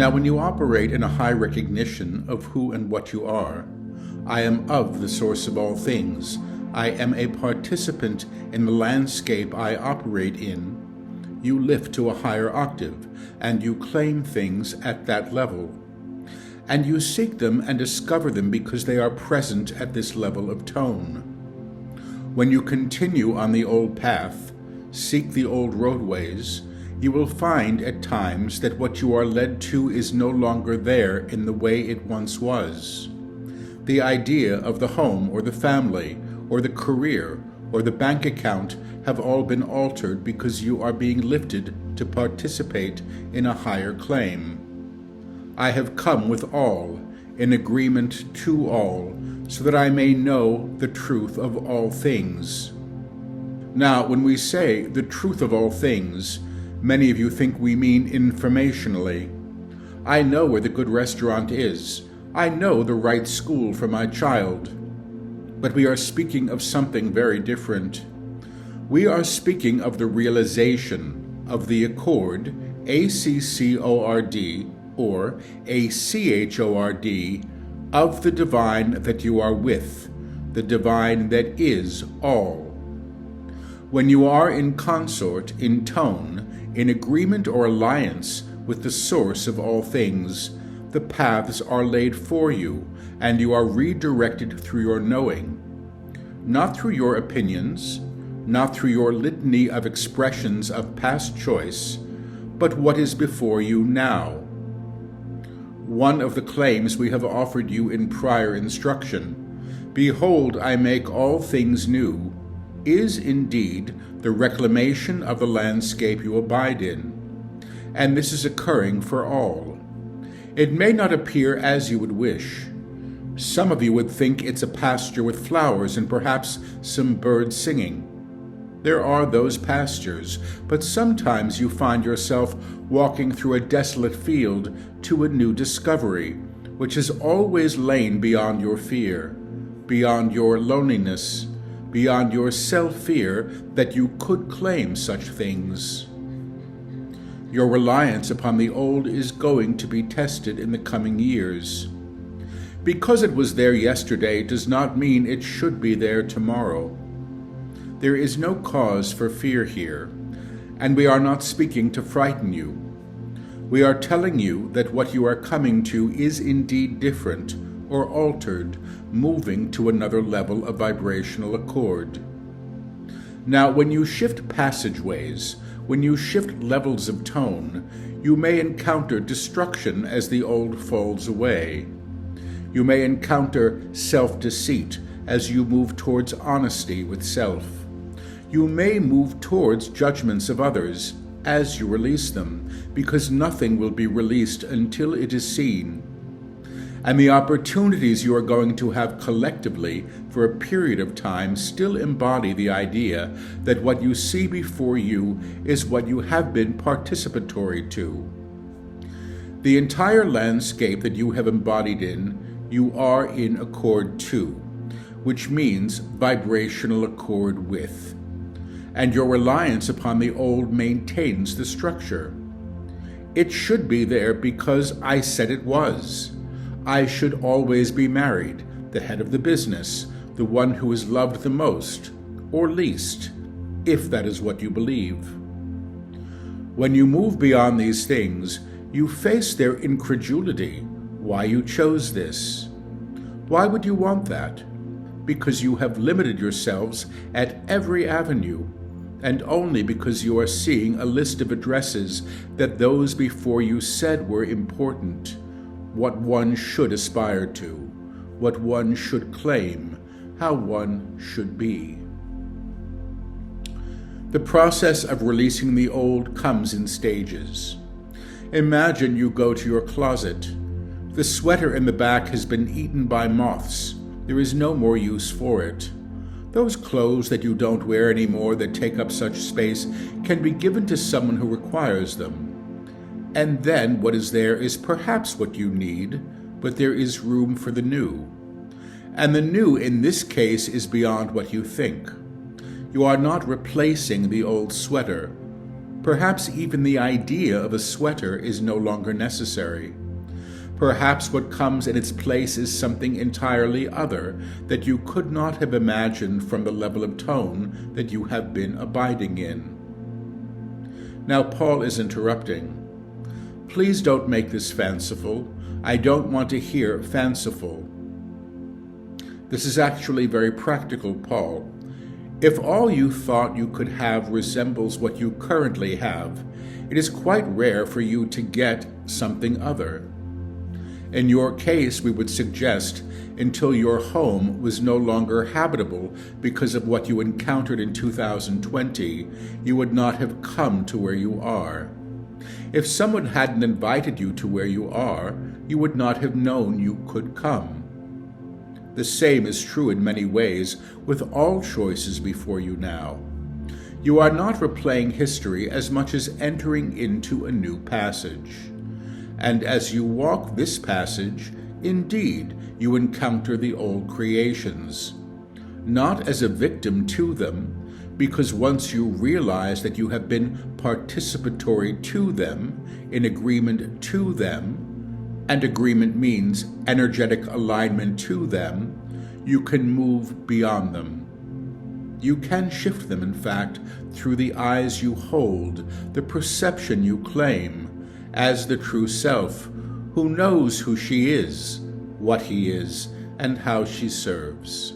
Now, when you operate in a high recognition of who and what you are, I am of the source of all things, I am a participant in the landscape I operate in, you lift to a higher octave, and you claim things at that level. And you seek them and discover them because they are present at this level of tone. When you continue on the old path, seek the old roadways, you will find at times that what you are led to is no longer there in the way it once was. The idea of the home or the family or the career or the bank account have all been altered because you are being lifted to participate in a higher claim. I have come with all, in agreement to all, so that I may know the truth of all things. Now, when we say the truth of all things, many of you think we mean informationally. I know where the good restaurant is. I know the right school for my child. But we are speaking of something very different. We are speaking of the realization of the accord, A-C-C-O-R-D, or A-C-H-O-R-D, of the divine that you are with, the divine that is all. When you are in consort, in tone, in agreement or alliance with the source of all things, the paths are laid for you, and you are redirected through your knowing, not through your opinions, not through your litany of expressions of past choice, but what is before you now. One of the claims we have offered you in prior instruction, "Behold, I make all things new," is indeed the reclamation of the landscape you abide in, and this is occurring for all. It may not appear as you would wish. Some of you would think it's a pasture with flowers and perhaps some birds singing. There are those pastures, but sometimes you find yourself walking through a desolate field to a new discovery, which has always lain beyond your fear, beyond your loneliness, beyond your self-fear that you could claim such things. Your reliance upon the old is going to be tested in the coming years. Because it was there yesterday does not mean it should be there tomorrow. There is no cause for fear here, and we are not speaking to frighten you. We are telling you that what you are coming to is indeed different or altered, moving to another level of vibrational accord. Now, when you shift passageways, when you shift levels of tone, you may encounter destruction as the old falls away. You may encounter self-deceit as you move towards honesty with self. You may move towards judgments of others as you release them, because nothing will be released until it is seen. And the opportunities you are going to have collectively for a period of time still embody the idea that what you see before you is what you have been participatory to. The entire landscape that you have embodied in, you are in accord to, which means vibrational accord with. And your reliance upon the old maintains the structure. It should be there because I said it was. I should always be married, the head of the business, the one who is loved the most, or least, if that is what you believe. When you move beyond these things, you face their incredulity, why you chose this. Why would you want that? Because you have limited yourselves at every avenue, and only because you are seeing a list of addresses that those before you said were important, what one should aspire to, what one should claim, how one should be. The process of releasing the old comes in stages. Imagine you go to your closet. The sweater in the back has been eaten by moths. There is no more use for it. Those clothes that you don't wear anymore that take up such space can be given to someone who requires them. And then what is there is perhaps what you need, but there is room for the new. And the new in this case is beyond what you think. You are not replacing the old sweater. Perhaps even the idea of a sweater is no longer necessary. Perhaps what comes in its place is something entirely other that you could not have imagined from the level of tone that you have been abiding in. Now Paul is interrupting. Please don't make this fanciful. I don't want to hear fanciful. This is actually very practical, Paul. If all you thought you could have resembles what you currently have, it is quite rare for you to get something other. In your case, we would suggest until your home was no longer habitable because of what you encountered in 2020, you would not have come to where you are. If someone hadn't invited you to where you are, you would not have known you could come. The same is true in many ways with all choices before you now. You are not replaying history as much as entering into a new passage. And as you walk this passage, indeed, you encounter the old creations, not as a victim to them, because once you realize that you have been participatory to them, in agreement to them, and agreement means energetic alignment to them, you can move beyond them. You can shift them, in fact, through the eyes you hold, the perception you claim, as the true self, who knows who she is, what he is, and how she serves.